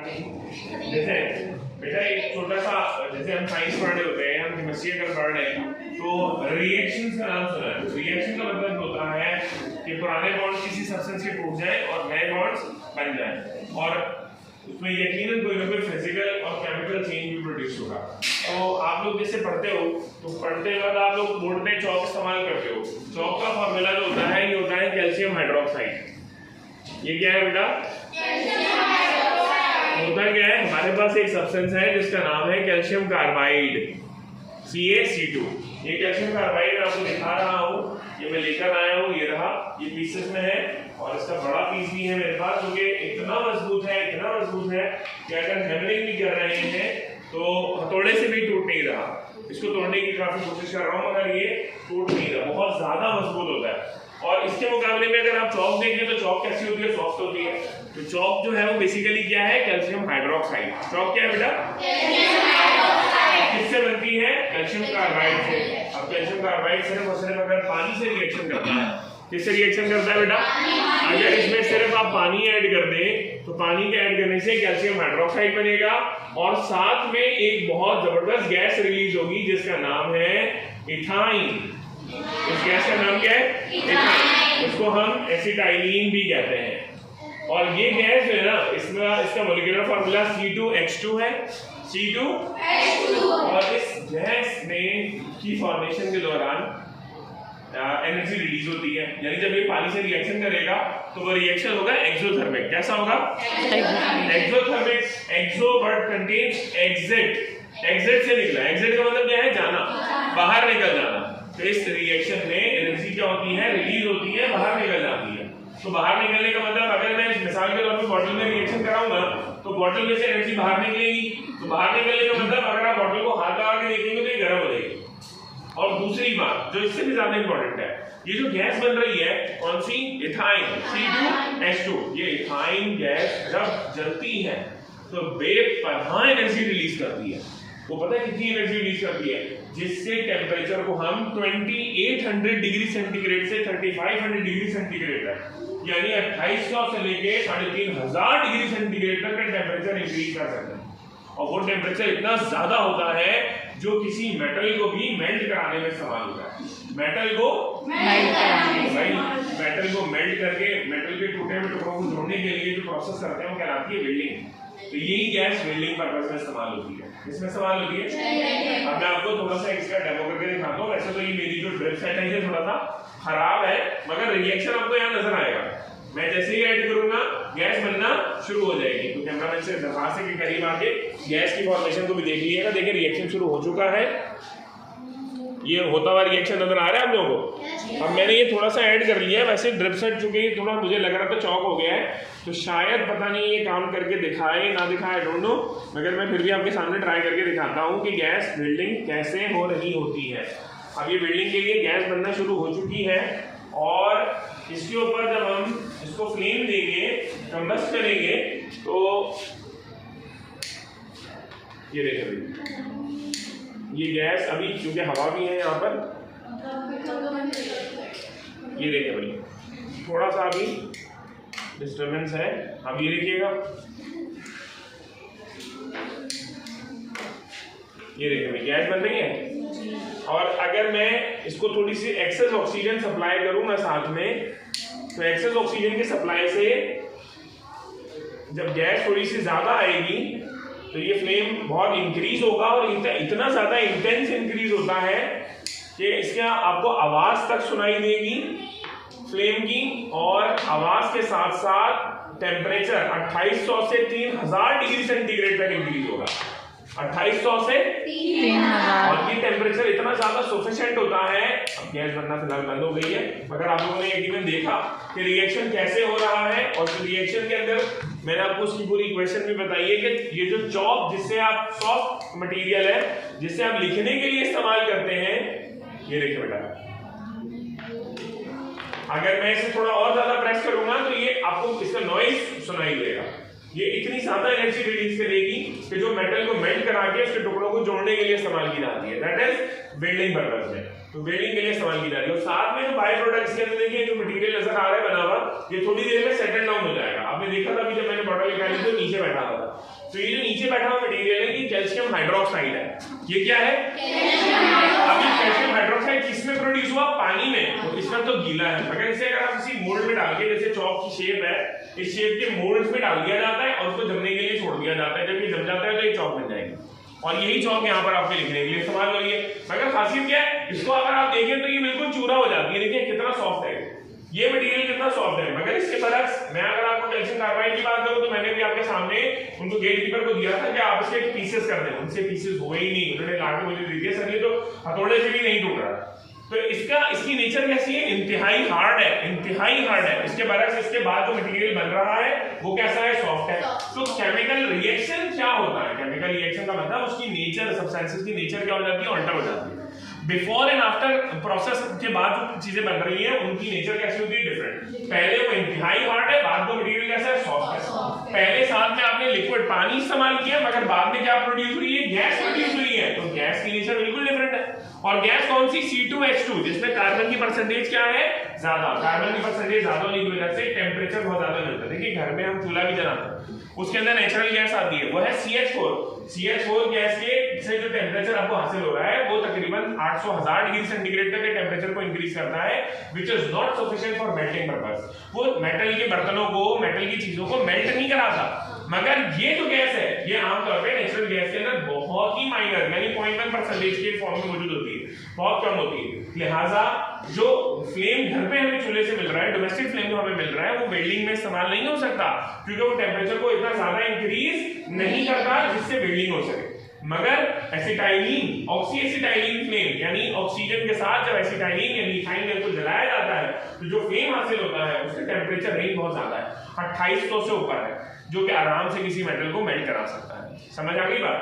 जैसे बेटा एक छोटा सा, जैसे हम साइंस पढ़ रहे होते हैं, हम केमिस्ट्री अगर पढ़ रहे हैं तो रिएक्शंस का नाम सुना है। रिएक्शन का मतलब होता है कि पुराने बॉन्ड्स किसी सब्सटेंस के टूट जाए और नए बॉन्ड्स बन जाए, और उसमें यकीनन कोई ना कोई फिजिकल और केमिकल चेंज भी प्रोड्यूस होगा। तो आप लोग जैसे पढ़ते हो तो पढ़ते वक्त आप लोग बोर्ड पे चौक इस्तेमाल करते हो। चौक का फॉर्मूला जो होता है ये होता है कैल्शियम हाइड्रोक्साइड। ये क्या है बेटा? होता क्या है, हमारे पास एक सब्सटेंस है जिसका नाम है कैल्शियम कार्बाइड, CaC2। ये कैल्शियम कार्बाइड मैं आपको दिखा रहा हूँ, ये मैं लेकर आया हूँ, ये रहा, ये पीसेस में है और इसका बड़ा पीस भी है मेरे पास, जो कि इतना मजबूत है कि अगर हैमरिंग भी कर रहे हैं तो हथौड़े से भी टूट नहीं रहा। इसको तोड़ने की काफी कोशिश कर रहा हूँ मगर ये टूट नहीं रहा, बहुत ज्यादा मजबूत होता है। और इसके मुकाबले में अगर आप चौक देखें तो चौक कैसी होती है? सॉफ्ट होती है। तो चौक जो है वो बेसिकली क्या है? Calcium hydroxide. चौक क्या है बेटा? किससे बनती है? कैल्शियम कार्बाइड से। अब कैल्शियम कार्बाइड सिर्फ और सिर्फ अगर पानी से रिएक्शन करता है, किससे रिएक्शन करता है बेटा? अगर इसमें सिर्फ आप पानी ऐड कर दें तो पानी के ऐड करने से कैल्शियम हाइड्रोक्साइड बनेगा और साथ में एक बहुत जबरदस्त गैस रिलीज होगी जिसका नाम है इथाइन। इस गैस का नाम क्या है? इथाइन। इसको हम एसिटाइलीन भी कहते हैं। और ये गैस जो है ना, इसका मॉलिक्यूलर फार्मूला C2H2 है, C2H2। और इस गैस में की फॉर्मेशन के दौरान एनर्जी रिलीज होती है, यानी जब ये पानी से रिएक्शन करेगा तो वो रिएक्शन होगा एक्सोथर्मिक। कैसा होगा? एक्सोथर्मिक। एक्सो वर्ड कंटेन्स एग्जिट। एग्जिट से निकला, एग्जिट का मतलब क्या है? जाना, बाहर निकल जाना। तो इस रिएक्शन में एनर्जी क्या होती है? रिलीज होती है, बाहर निकल जाती है। तो बाहर निकलने का मतलब, अगर मैं मिसाल के तौर पर बॉटल में रिएक्शन कराऊंगा तो बॉटल में से एनर्जी बाहर निकलेगी। तो बाहर निकलने का मतलब अगर आप बॉटल को हाथ लगा के देखेंगे तो ये गर्म हो जाएगी। और दूसरी बात जो इससे भी ज्यादा इंपॉर्टेंट है, ये जो गैस बन रही है कौन सी? Ethyne, C2H2। ये इथाइन गैस जब जलती है तो बेपनाह एनर्जी रिलीज करती है। वो पता है कितनी एनर्जी रिलीज करती है? जिससे टेम्परेचर को हम 2800 डिग्री सेंटीग्रेड से 3500 डिग्री सेंटीग्रेड तक, यानी 2800 से लेके 3500 डिग्री सेंटीग्रेड तक का टेम्परेचर इंक्रीज कर सकते हैं। और वो टेम्परेचर इतना ज्यादा होता है जो किसी मेटल को भी मेल्ट कराने में इस्तेमाल होता है। मेटल को मेल्ट करके मेटल के टूटे हुए टुकड़ों को जोड़ने के लिए जो प्रोसेस करते हैं वो कहलाती है वेल्डिंग। तो यही गैस वेल्डिंग पर्पस में इस्तेमाल होती है। इसमें इस्तेमाल होती है। अब मैं आपको थोड़ा सा इसका डेमो करके दिखाता हूँ। वैसे तो ये मेरी जो ड्रिप सेट है ये थोड़ा सा खराब है, मगर रिएक्शन आपको यहाँ नजर आएगा। मैं जैसे ही ऐड करूंगा गैस बनना शुरू हो जाएगी। तो कैमरामैन से दरखास्त के करीब आके गैस की फॉर्मेशन को भी देख लीजिएगा। देखिए रिएक्शन शुरू हो चुका है, ये होता हुआ रिएक्शन नजर आ रहा है आप लोगों को। अब मैंने ये थोड़ा सा ऐड कर लिया है। वैसे ड्रिप सेट चूंकि थोड़ा मुझे लग रहा था चौक हो गया है, तो शायद पता नहीं ये काम करके दिखाए ना दिखाए, डोंट नो, मगर मैं फिर भी आपके सामने ट्राई करके दिखाता हूँ कि गैस बिल्डिंग कैसे हो रही होती है। अब ये बिल्डिंग के लिए गैस बनना शुरू हो चुकी है और इसके ऊपर जब हम इसको फ्लेम देंगे, कंबस्ट करेंगे, तो ये देखिए ये गैस अभी क्योंकि हवा भी है यहाँ पर, ये देखिए भाई थोड़ा सा अभी डिस्टर्बेंस है। अब ये देखिएगा, ये देखिए भाई गैस बन रही है। और अगर मैं इसको थोड़ी सी एक्सेस ऑक्सीजन सप्लाई करूँ ना साथ में, तो एक्सेस ऑक्सीजन की सप्लाई से जब गैस थोड़ी सी ज्यादा आएगी तो ये फ्लेम बहुत इंक्रीज होगा और इतना ज्यादा इंटेंस इंक्रीज होता है कि इसका आपको आवाज तक सुनाई देगी फ्लेम की, और आवाज के साथ साथ टेम्परेचर 2800 से 3000 डिग्री सेंटीग्रेड तक इंक्रीज होगा। 2800 से 3000। और ये टेम्परेचर इतना ज्यादा सफिशिएंट होता है। अब गैस बनना फिलहाल बंद हो गई है, मगर आप लोगों ने यकीनन देखा कि रिएक्शन कैसे हो रहा है। और रिएक्शन के अंदर मैंने आपको उसकी पूरी इक्वेशन भी बताई है कि ये जो चॉक जिससे आप सॉफ्ट मटेरियल है जिससे आप लिखने के लिए इस्तेमाल करते हैं, ये देखिए बेटा, अगर मैं इसे थोड़ा और ज्यादा प्रेस करूंगा तो ये आपको इसका नॉइज सुनाई देगा। ये इतनी ज्यादा एनर्जी रिलीज करेगी कि जो मेटल को मेल्ट करा के उसके टुकड़ों को जोड़ने के लिए इस्तेमाल की जाती है, दैट इज वेल्डिंग पर्पस में। तो वेल्डिंग के लिए इस्तेमाल की जाती है। और साथ में जो बाय प्रोडक्ट्स के अंदर देखिए जो मटेरियल नजर आ रहा है बना हुआ, ये थोड़ी देर में सेटल डाउन हो जाएगा। आपने देखा था अभी जब मैंने बॉटल निकाली तो नीचे बैठा हुआ था, तो ये जो नीचे बैठा हुआ मटेरियल है ये कैल्शियम हाइड्रोक्साइड है। ये क्या है? अब ये कैल्शियम हाइड्रोक्साइड किसमें प्रोड्यूस हुआ? पानी में। तो इसमें तो गीला है, मगर इसे अगर आप किसी मोल्ड में डाल के, जैसे चौक की शेप है, इस शेप के मोल्ड्स में डाल दिया जाता है और उसको जमने के लिए छोड़ दिया जाता है। जब ये जम जाता है तो ये चौक बन जाएगी और यही चौक यहाँ पर आपके लिखने के लिए इस्तेमाल हो रही है। मगर खासियत क्या है, इसको अगर आप देखें तो ये बिल्कुल चूरा हो जाती है। देखिए कितना सॉफ्ट है ये मटेरियल, कितना सॉफ्ट है। मगर इसके बरक्स मैं अगर आपको कैल्शियम कार्बाइड की बात करूं तो मैंने भी आपके सामने उनको गेट कीपर को दिया था कि आप इसके पीसेस कर दें, उनसे पीसेस हुए ही नहीं, उन्होंने लाके मुझे दे दिया सर, ये तो हथौड़े से भी नहीं टूट रहा। तो इसकी नेचर कैसी है? इंतहाई हार्ड है, इंतहाई हार्ड है। इसके बरक्स इसके बाद जो मटेरियल बन रहा है वो कैसा है? सॉफ्ट है। तो केमिकल रिएक्शन क्या होता है? केमिकल रिएक्शन का मतलब उसकी नेचर, सब्सटेंसेस की नेचर क्या हो जाती है? अल्टर हो जाती है। बिफोर एंड आफ्टर प्रोसेस के बाद जो चीजें बन रही हैं उनकी नेचर कैसी होती है? डिफरेंट। पहले वो इंतहाई हार्ड है, बाद में मटेरियल कैसा है? सॉफ्ट है। पहले साथ में आपने लिक्विड पानी इस्तेमाल किया, मगर बाद में क्या प्रोड्यूस हुई है? गैस प्रोड्यूस हुई है। तो गैस की नेचर बिल्कुल डिफरेंट है। और गैस कौन सी? C2H2, जिसमें कार्बन की परसेंटेज क्या है? ज्यादा। कार्बन की परसेंटेज ज्यादा होने की वजह से टेम्परेचर बहुत ज्यादा मिलता है। देखिए घर में हम चूल्हा भी जलाते हैं, उसके अंदर नेचुरल गैस आती है, वो है CH4। CH4 गैस के से जो टेम्परेचर आपको हासिल हो रहा है वो तकरीबन 800,000 डिग्री सेंटीग्रेड तक के टेम्परेचर को इंक्रीज करता है, which is not sufficient for melting purpose. वो मेटल के बर्तनों को, मेटल की चीजों को मेल्ट नहीं कराता। मगर ये जो गैस है ये आमतौर पे नेचुरल गैस के अंदर बहुत ही माइनर यानी 0.1% के फॉर्म में मौजूद होती है, बहुत कम होती है। लिहाजा जो फ्लेम घर पे हमें चूल्हे से मिल रहा है, डोमेस्टिक फ्लेम जो हमें मिल रहा है, वो वेल्डिंग में इस्तेमाल नहीं हो सकता, क्योंकि वो टेम्परेचर को इतना ज्यादा इंक्रीज नहीं करता जिससे वेल्डिंग हो सके। मगर एसिटाइलिन, ऑक्सी एसिटाइलिन फ्लेम यानी ऑक्सीजन के साथ जब एसिटाइलिन यानी इथाइन गैस को जलाया जाता है तो जो फ्लेम हासिल होता है उसका टेम्परेचर रेंज बहुत ज्यादा है, 2800 से ऊपर है, जो कि आराम से किसी मेटल को मेल्ट करा सकता है। समझ आ गई बात?